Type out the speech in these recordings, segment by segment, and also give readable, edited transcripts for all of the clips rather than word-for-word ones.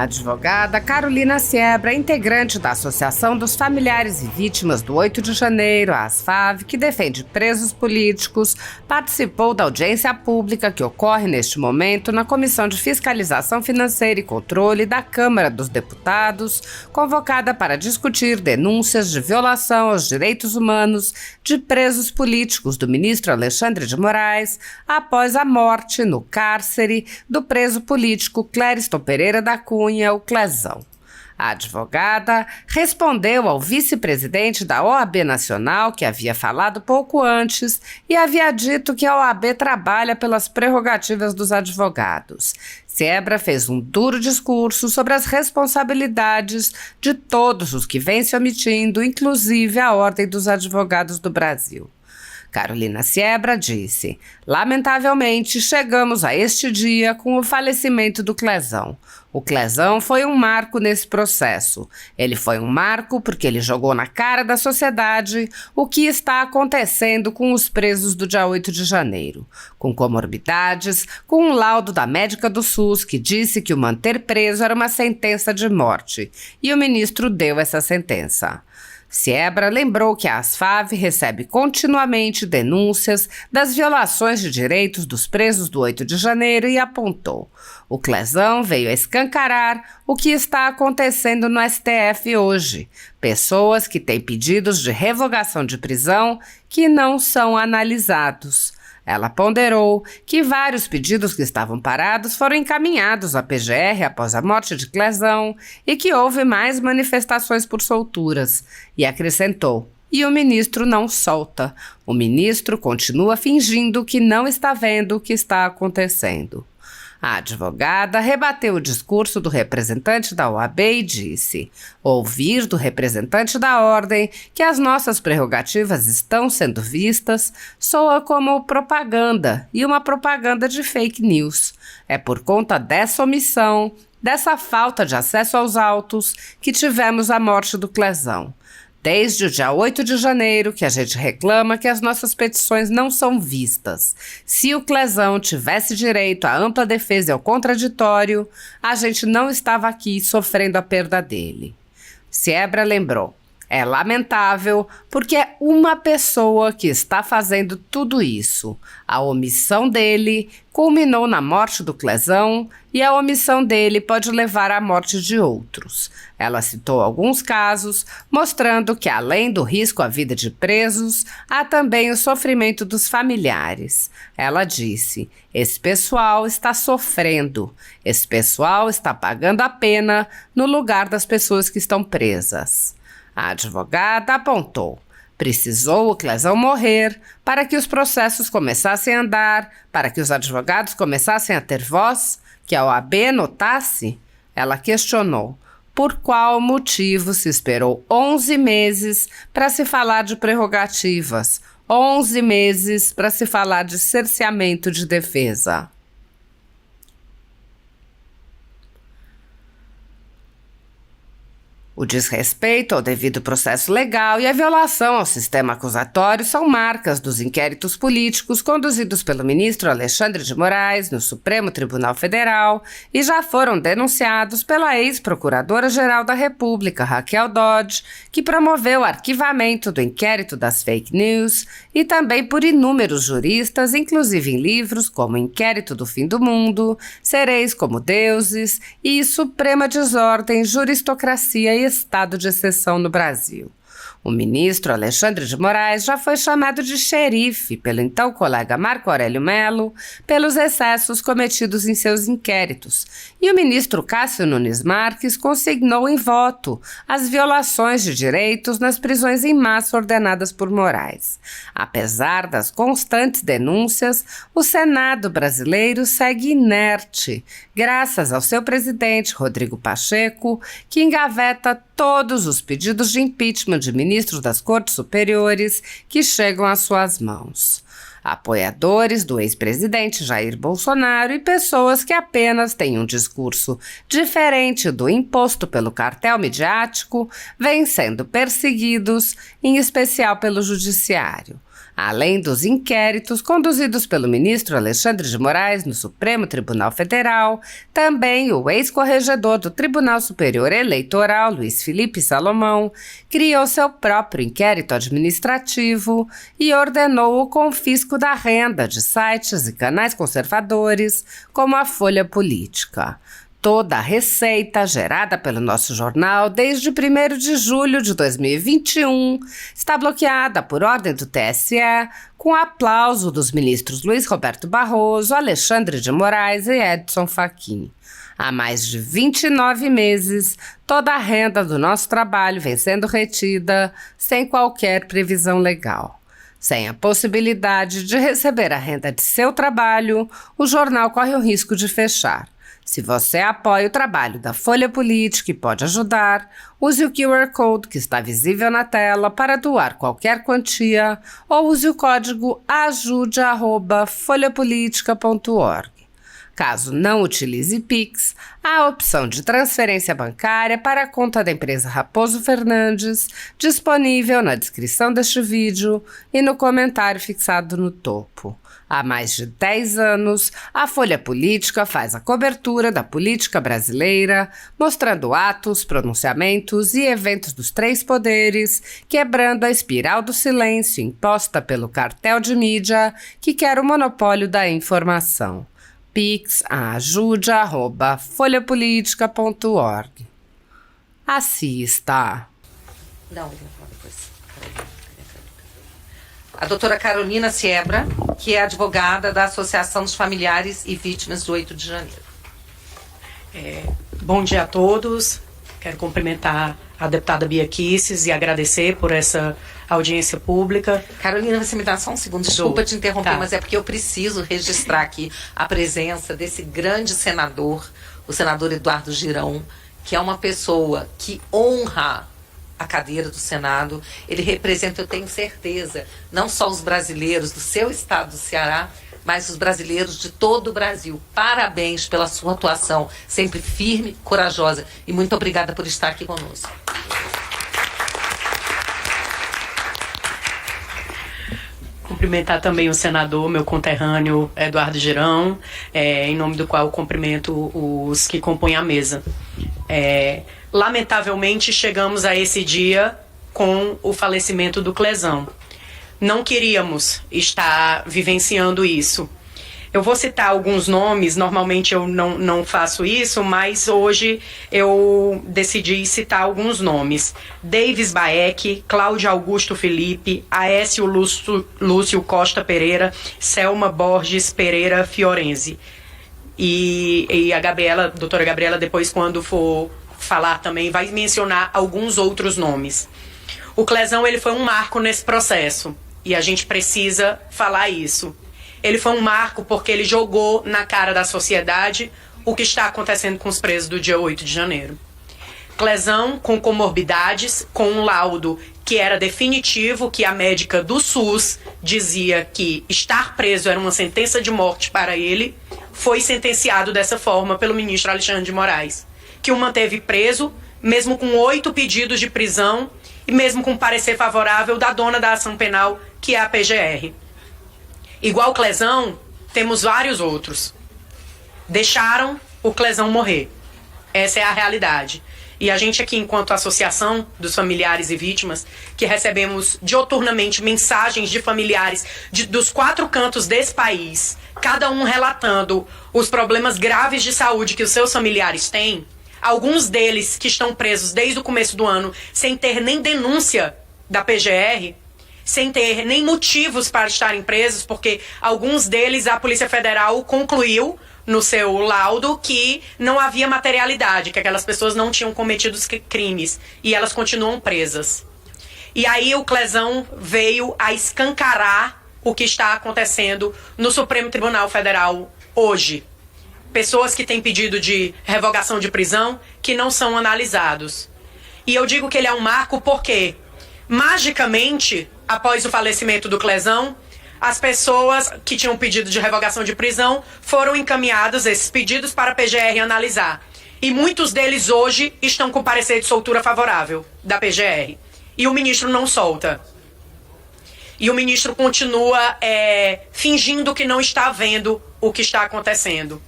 A advogada Carolina Siebra, integrante da Associação dos Familiares e Vítimas do 8 de Janeiro, a ASFAV, que defende presos políticos, participou da audiência pública que ocorre neste momento na Comissão de Fiscalização Financeira e Controle da Câmara dos Deputados, convocada para discutir denúncias de violação aos direitos humanos de presos políticos do ministro Alexandre de Moraes após a morte no cárcere do preso político Clériston Pereira da Cunha, o Clezão. A advogada respondeu ao vice-presidente da OAB Nacional, que havia falado pouco antes e havia dito que a OAB trabalha pelas prerrogativas dos advogados. Siebra fez um duro discurso sobre as responsabilidades de todos os que vêm se omitindo, inclusive a Ordem dos Advogados do Brasil. Carolina Siebra disse: "Lamentavelmente, chegamos a este dia com o falecimento do Clezão. O Clezão foi um marco nesse processo. Ele foi um marco porque ele jogou na cara da sociedade o que está acontecendo com os presos do dia 8 de janeiro, com comorbidades, com um laudo da médica do SUS que disse que o manter preso era uma sentença de morte, e o ministro deu essa sentença." Siebra lembrou que a ASFAV recebe continuamente denúncias das violações de direitos dos presos do 8 de janeiro e apontou: "O Clezão veio a escancarar o que está acontecendo no STF hoje. Pessoas que têm pedidos de revogação de prisão que não são analisados." Ela ponderou que vários pedidos que estavam parados foram encaminhados à PGR após a morte de Clezão e que houve mais manifestações por solturas, e acrescentou: "E o ministro não solta. O ministro continua fingindo que não está vendo o que está acontecendo." A advogada rebateu o discurso do representante da OAB e disse: "Ouvir do representante da ordem que as nossas prerrogativas estão sendo vistas soa como propaganda, e uma propaganda de fake news. É por conta dessa omissão, dessa falta de acesso aos autos, que tivemos a morte do Clezão. Desde o dia 8 de janeiro que a gente reclama que as nossas petições não são vistas. Se o Clezão tivesse direito à ampla defesa e ao contraditório, a gente não estava aqui sofrendo a perda dele." Siebra lembrou: "É lamentável porque é uma pessoa que está fazendo tudo isso. A omissão dele culminou na morte do Clezão e a omissão dele pode levar à morte de outros." Ela citou alguns casos, mostrando que, além do risco à vida de presos, há também o sofrimento dos familiares. Ela disse: "Esse pessoal está sofrendo. Esse pessoal está pagando a pena no lugar das pessoas que estão presas." A advogada apontou: "Precisou o Clezão morrer para que os processos começassem a andar, para que os advogados começassem a ter voz, que a OAB notasse?" Ela questionou: "Por qual motivo se esperou 11 meses para se falar de prerrogativas, 11 meses para se falar de cerceamento de defesa?" O desrespeito ao devido processo legal e a violação ao sistema acusatório são marcas dos inquéritos políticos conduzidos pelo ministro Alexandre de Moraes no Supremo Tribunal Federal e já foram denunciados pela ex-procuradora-geral da República, Raquel Dodge, que promoveu o arquivamento do inquérito das fake news, e também por inúmeros juristas, inclusive em livros como Inquérito do Fim do Mundo, Sereis como Deuses e Suprema Desordem, Juristocracia e Estado de Exceção no Brasil. O ministro Alexandre de Moraes já foi chamado de xerife pelo então colega Marco Aurélio Mello pelos excessos cometidos em seus inquéritos, e o ministro Cássio Nunes Marques consignou em voto as violações de direitos nas prisões em massa ordenadas por Moraes. Apesar das constantes denúncias, o Senado brasileiro segue inerte, graças ao seu presidente, Rodrigo Pacheco, que engaveta todos os pedidos de impeachment de ministros das Cortes Superiores que chegam às suas mãos. Apoiadores do ex-presidente Jair Bolsonaro e pessoas que apenas têm um discurso diferente do imposto pelo cartel midiático vêm sendo perseguidos, em especial pelo judiciário. Além dos inquéritos conduzidos pelo ministro Alexandre de Moraes no Supremo Tribunal Federal, também o ex-corregedor do Tribunal Superior Eleitoral, Luiz Felipe Salomão, criou seu próprio inquérito administrativo e ordenou o confisco da renda de sites e canais conservadores, como a Folha Política. Toda a receita gerada pelo nosso jornal desde 1º de julho de 2021 está bloqueada por ordem do TSE, com aplauso dos ministros Luiz Roberto Barroso, Alexandre de Moraes e Edson Fachin. Há mais de 29 meses, toda a renda do nosso trabalho vem sendo retida sem qualquer previsão legal. Sem a possibilidade de receber a renda de seu trabalho, o jornal corre o risco de fechar. Se você apoia o trabalho da Folha Política e pode ajudar, use o QR Code que está visível na tela para doar qualquer quantia ou use o código ajude@folhapolitica.org. Caso não utilize Pix, há a opção de transferência bancária para a conta da empresa Raposo Fernandes, disponível na descrição deste vídeo e no comentário fixado no topo. Há mais de 10 anos, a Folha Política faz a cobertura da política brasileira, mostrando atos, pronunciamentos e eventos dos 3 poderes, quebrando a espiral do silêncio imposta pelo cartel de mídia que quer o monopólio da informação. Pix ajude@folhapolitica.org. Assista. Não, depois. A doutora Carolina Siebra, que é advogada da Associação dos Familiares e Vítimas do 8 de janeiro. Bom dia a todos. Quero cumprimentar a deputada Bia Kicis e agradecer por essa audiência pública. Carolina, você me dá só um segundo, desculpa te interromper, Tá. mas é porque eu preciso registrar aqui a presença desse grande senador, o senador Eduardo Girão, que é uma pessoa que honra a cadeira do Senado. Ele representa, eu tenho certeza, não só os brasileiros do seu estado do Ceará, mas os brasileiros de todo o Brasil. Parabéns pela sua atuação, sempre firme, corajosa, e muito obrigada por estar aqui conosco. Cumprimentar também o senador, meu conterrâneo Eduardo Girão, em nome do qual eu cumprimento os que compõem a mesa. Lamentavelmente, chegamos a esse dia com o falecimento do Clezão. Não queríamos estar vivenciando isso. Eu vou citar alguns nomes, normalmente eu não faço isso, mas hoje eu decidi citar alguns nomes. Davis Baek, Cláudio Augusto Felipe, Aécio Lúcio Costa Pereira, Selma Borges Pereira Fiorenzi. E a Gabriela, doutora Gabriela, depois quando for falar também, vai mencionar alguns outros nomes. O Clezão, ele foi um marco nesse processo, e a gente precisa falar isso. Ele foi um marco porque ele jogou na cara da sociedade o que está acontecendo com os presos do dia 8 de janeiro. Clezão com comorbidades, com um laudo que era definitivo, que a médica do SUS dizia que estar preso era uma sentença de morte para ele, foi sentenciado dessa forma pelo ministro Alexandre de Moraes, que o manteve preso, mesmo com 8 pedidos de prisão e mesmo com parecer favorável da dona da ação penal, que é a PGR. Igual o Clezão, temos vários outros. Deixaram o Clezão morrer. Essa é a realidade. E a gente aqui, enquanto associação dos familiares e vítimas, que recebemos dioturnamente mensagens de familiares dos 4 cantos desse país, cada um relatando os problemas graves de saúde que os seus familiares têm, alguns deles que estão presos desde o começo do ano, sem ter nem denúncia da PGR, sem ter nem motivos para estarem presos, porque alguns deles a Polícia Federal concluiu no seu laudo que não havia materialidade, que aquelas pessoas não tinham cometido crimes, e elas continuam presas. E aí o Clezão veio a escancarar o que está acontecendo no Supremo Tribunal Federal hoje. Pessoas que têm pedido de revogação de prisão que não são analisados. E eu digo que ele é um marco porque, magicamente, após o falecimento do Clezão, as pessoas que tinham pedido de revogação de prisão foram encaminhadas esses pedidos para a PGR analisar. E muitos deles hoje estão com parecer de soltura favorável da PGR. E o ministro não solta. E o ministro continua fingindo que não está vendo o que está acontecendo.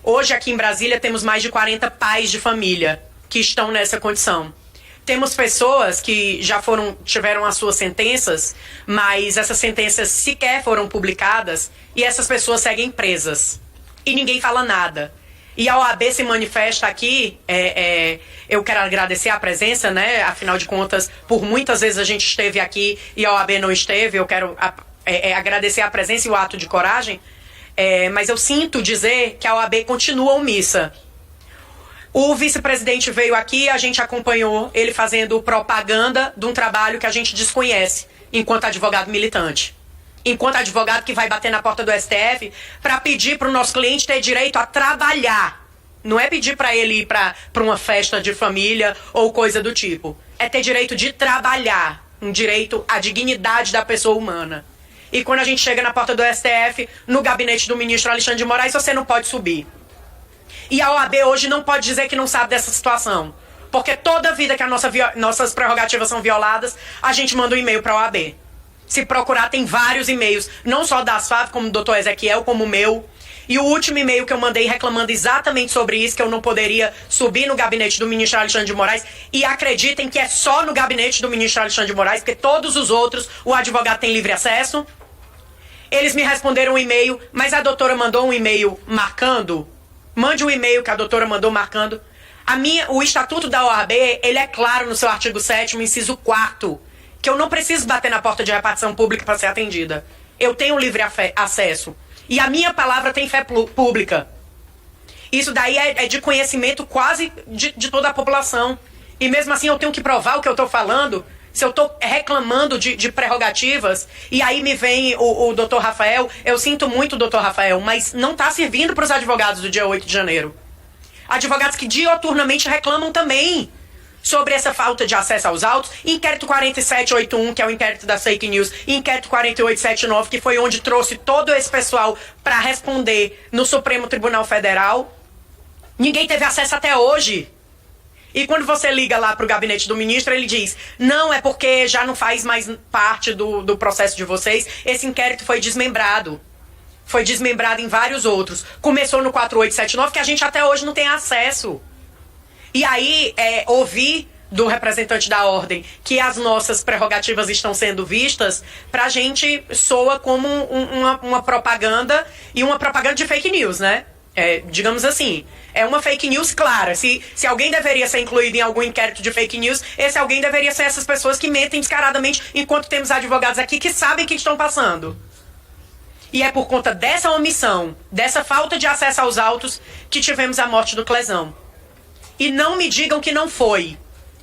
Hoje, aqui em Brasília, temos mais de 40 pais de família que estão nessa condição. Temos pessoas que já tiveram as suas sentenças, mas essas sentenças sequer foram publicadas e essas pessoas seguem presas. E ninguém fala nada. E a OAB se manifesta aqui, eu quero agradecer a presença, né? Afinal de contas, por muitas vezes a gente esteve aqui e a OAB não esteve. Eu quero agradecer a presença e o ato de coragem, mas eu sinto dizer que a OAB continua omissa. O vice-presidente veio aqui, a gente acompanhou ele fazendo propaganda de um trabalho que a gente desconhece enquanto advogado militante. Enquanto advogado que vai bater na porta do STF para pedir para o nosso cliente ter direito a trabalhar. Não é pedir para ele ir para uma festa de família ou coisa do tipo. É ter direito de trabalhar, um direito à dignidade da pessoa humana. E quando a gente chega na porta do STF, no gabinete do ministro Alexandre de Moraes, você não pode subir. E a OAB hoje não pode dizer que não sabe dessa situação. Porque toda vida que nossas prerrogativas são violadas, a gente manda um e-mail para a OAB. Se procurar, tem vários e-mails, não só da ASFAV, como do Dr. Ezequiel, como o meu. E o último e-mail que eu mandei reclamando exatamente sobre isso, que eu não poderia subir no gabinete do ministro Alexandre de Moraes. E acreditem que é só no gabinete do ministro Alexandre de Moraes, porque todos os outros, o advogado tem livre acesso. Eles me responderam um e-mail, mas a doutora mandou um e-mail marcando. Mande um e-mail que a doutora mandou marcando. O Estatuto da OAB, ele é claro no seu artigo 7º, inciso 4º, que eu não preciso bater na porta de repartição pública para ser atendida. Eu tenho livre acesso. E a minha palavra tem fé pública. Isso daí é de conhecimento quase de toda a população. E mesmo assim eu tenho que provar o que eu estou falando. Se eu estou reclamando de prerrogativas, e aí me vem o doutor Rafael, eu sinto muito, doutor Rafael, mas não está servindo para os advogados do dia 8 de janeiro. Advogados que dioturnamente reclamam também sobre essa falta de acesso aos autos. Inquérito 4781, que é o inquérito das fake news, inquérito 4879, que foi onde trouxe todo esse pessoal para responder no Supremo Tribunal Federal. Ninguém teve acesso até hoje. E quando você liga lá para o gabinete do ministro, ele diz, não, é porque já não faz mais parte do processo de vocês, esse inquérito foi desmembrado. Foi desmembrado em vários outros. Começou no 4879, que a gente até hoje não tem acesso. E aí, ouvir do representante da ordem que as nossas prerrogativas estão sendo vistas, pra gente soa como uma propaganda, e uma propaganda de fake news, né? Digamos assim, é uma fake news clara. Se alguém deveria ser incluído em algum inquérito de fake news, esse alguém deveria ser essas pessoas que mentem descaradamente, enquanto temos advogados aqui que sabem o que estão passando. E é por conta dessa omissão, dessa falta de acesso aos autos, que tivemos a morte do Clezão. E não me digam que não foi,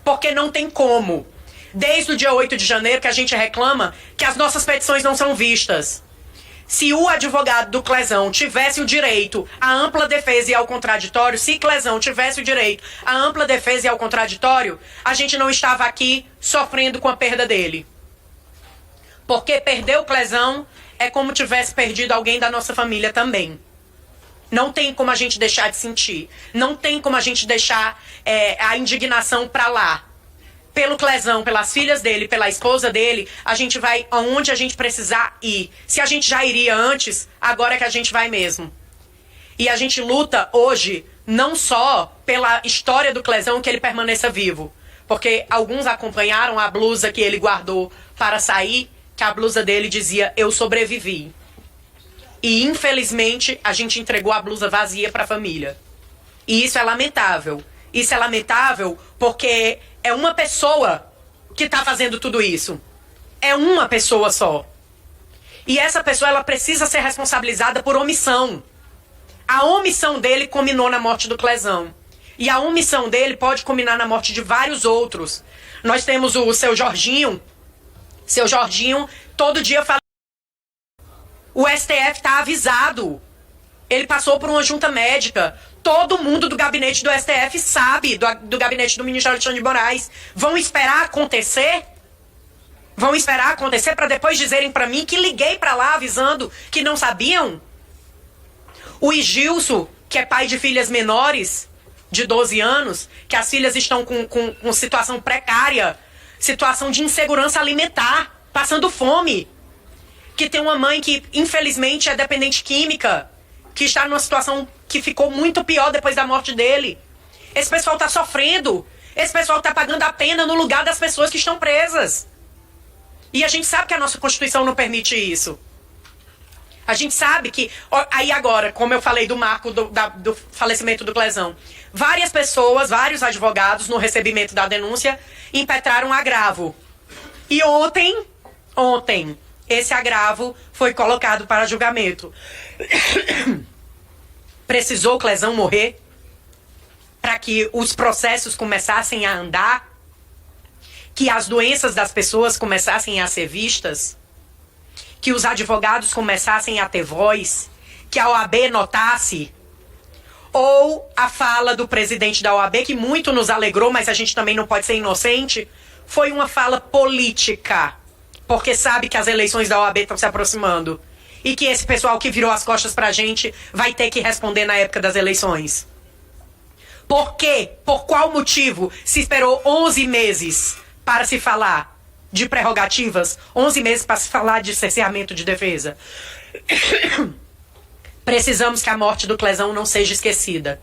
porque não tem como. Desde o dia 8 de janeiro que a gente reclama que as nossas petições não são vistas. Se o advogado do Clezão tivesse o direito à ampla defesa e ao contraditório, se Clezão tivesse o direito à ampla defesa e ao contraditório, a gente não estava aqui sofrendo com a perda dele. Porque perder o Clezão é como tivesse perdido alguém da nossa família também. Não tem como a gente deixar de sentir. Não tem como a gente deixar a indignação pra lá. Pelo Clezão, pelas filhas dele, pela esposa dele, a gente vai aonde a gente precisar ir. Se a gente já iria antes, agora é que a gente vai mesmo. E a gente luta hoje não só pela história do Clezão, que ele permaneça vivo. Porque alguns acompanharam a blusa que ele guardou para sair, que a blusa dele dizia, eu sobrevivi. E infelizmente a gente entregou a blusa vazia para a família. E isso é lamentável. Isso é lamentável porque é uma pessoa que está fazendo tudo isso. É uma pessoa só. E essa pessoa ela precisa ser responsabilizada por omissão. A omissão dele culminou na morte do Clezão. E a omissão dele pode culminar na morte de vários outros. Nós temos o seu Jorginho. Seu Jorginho todo dia fala. O STF está avisado. Ele passou por uma junta médica. Todo mundo do gabinete do STF sabe, do gabinete do ministro Alexandre de Moraes. Vão esperar acontecer? Vão esperar acontecer para depois dizerem para mim que liguei para lá avisando que não sabiam? O Igilson, que é pai de filhas menores, de 12 anos, que as filhas estão com situação precária, situação de insegurança alimentar. passando fome, que tem uma mãe que, infelizmente, é dependente química, que está numa situação que ficou muito pior depois da morte dele. Esse pessoal está sofrendo. Esse pessoal está pagando a pena no lugar das pessoas que estão presas. E a gente sabe que a nossa Constituição não permite isso. A gente sabe que... Aí agora, como eu falei do marco do falecimento do Clezão, várias pessoas, vários advogados, no recebimento da denúncia, impetraram agravo. E ontem, esse agravo foi colocado para julgamento. Precisou o Clezão morrer para que os processos começassem a andar? Que as doenças das pessoas começassem a ser vistas? Que os advogados começassem a ter voz? Que a OAB notasse? Ou a fala do presidente da OAB, que muito nos alegrou, mas a gente também não pode ser inocente, foi uma fala política, porque sabe que as eleições da OAB estão se aproximando e que esse pessoal que virou as costas pra gente vai ter que responder na época das eleições. Por quê? Por qual motivo se esperou 11 meses para se falar de prerrogativas, 11 meses para se falar de cerceamento de defesa? Precisamos que a morte do Clezão não seja esquecida.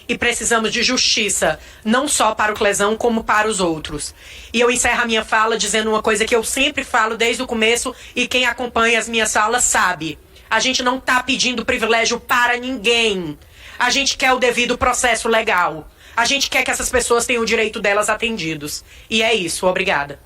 E precisamos de justiça, não só para o Clezão, como para os outros. E eu encerro a minha fala dizendo uma coisa que eu sempre falo desde o começo, e quem acompanha as minhas falas sabe. A gente não está pedindo privilégio para ninguém. A gente quer o devido processo legal. A gente quer que essas pessoas tenham o direito delas atendidos. E é isso. Obrigada.